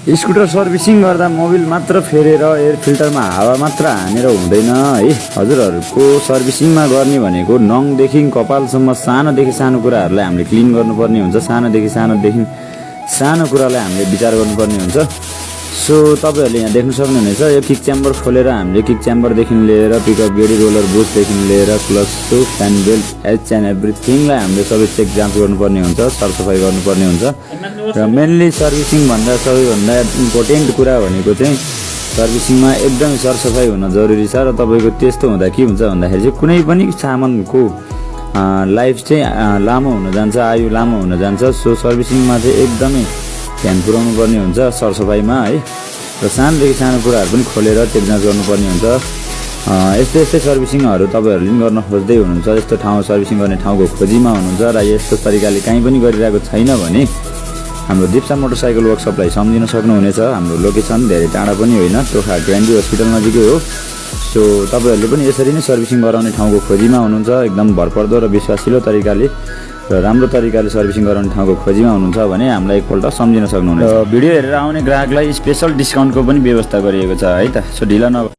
Scooter servicing गर्दा Mobil मात्र फेरेर air फिल्टरमा हावा मात्र हानेर हुँदैन है। हजुरहरूको सर्भिसिङमा गर्ने भनेको नङदेखि कपालसम्म सानोदेखि सानो कुराहरूलाई हामीले क्लिन गर्नुपर्ने हुन्छ। सानोदेखि सानो कुरालाई हामीले विचार गर्नुपर्ने हुन्छ। सो तपाईँहरूले यहाँ देख्न सक्नुहुनेछ, यो किक च्याम्बर खोलेर हामीले किक च्याम्बरदेखि लिएर पिकअप गेडी रोलर बुस्टदेखि लिएर क्लच सु फ्यान बेल्ट एच एन्ड एभ्रिथिङलाई हामीले सबै चेक जाँच गर्नुपर्ने हुन्छ, सरसफाइ गर्नुपर्ने हुन्छ। र मेनली सर्भिसिङ भन्दा सबैभन्दा इम्पोर्टेन्ट कुरा भनेको चाहिँ सर्भिसिङमा एकदमै सरसफाइ हुन जरुरी छ। र तपाईँको त्यस्तो हुँदा के हुन्छ भन्दाखेरि चाहिँ कुनै पनि सामानको लाइफ चाहिँ लामो हुन जान्छ, आयु लामो हुन जान्छ। सो सर्भिसिङमा चाहिँ एकदमै ध्यान पुर्याउनु पर्ने हुन्छ सरसफाइमा है। र सानोदेखि सानो कुराहरू पनि खोलेर चेक जाँच गर्नुपर्ने हुन्छ। यस्तै सर्भिसिङहरू तपाईँहरूले पनि गर्न खोज्दै हुनुहुन्छ, यस्तो ठाउँ सर्भिसिङ गर्ने ठाउँको खोजीमा हुनुहुन्छ र यस्तो तरिकाले काहीँ पनि गरिरहेको छैन भने हाम्रो दिप्सा मोटरसाइकल वर्कसपलाई सम्झिन सक्नुहुनेछ। हाम्रो लोकेसन धेरै टाढा पनि होइन, टोखा ग्रान्डी हस्पिटल नजिकै हो। सो तपाईँहरूले पनि यसरी नै सर्भिसिङ गराउने ठाउँको खोजीमा हुनुहुन्छ, एकदम भरपर्दो र विश्वासिलो तरिकाले र राम्रो तरिकाले सर्भिसिङ गराउने ठाउँको खोजीमा हुनुहुन्छ भने हामीलाई एकपल्ट सम्झिन सक्नुहुनेछ। भिडियो हेरेर आउने ग्राहकलाई स्पेसल डिस्काउन्टको पनि व्यवस्था गरिएको छ है त। सो ढिला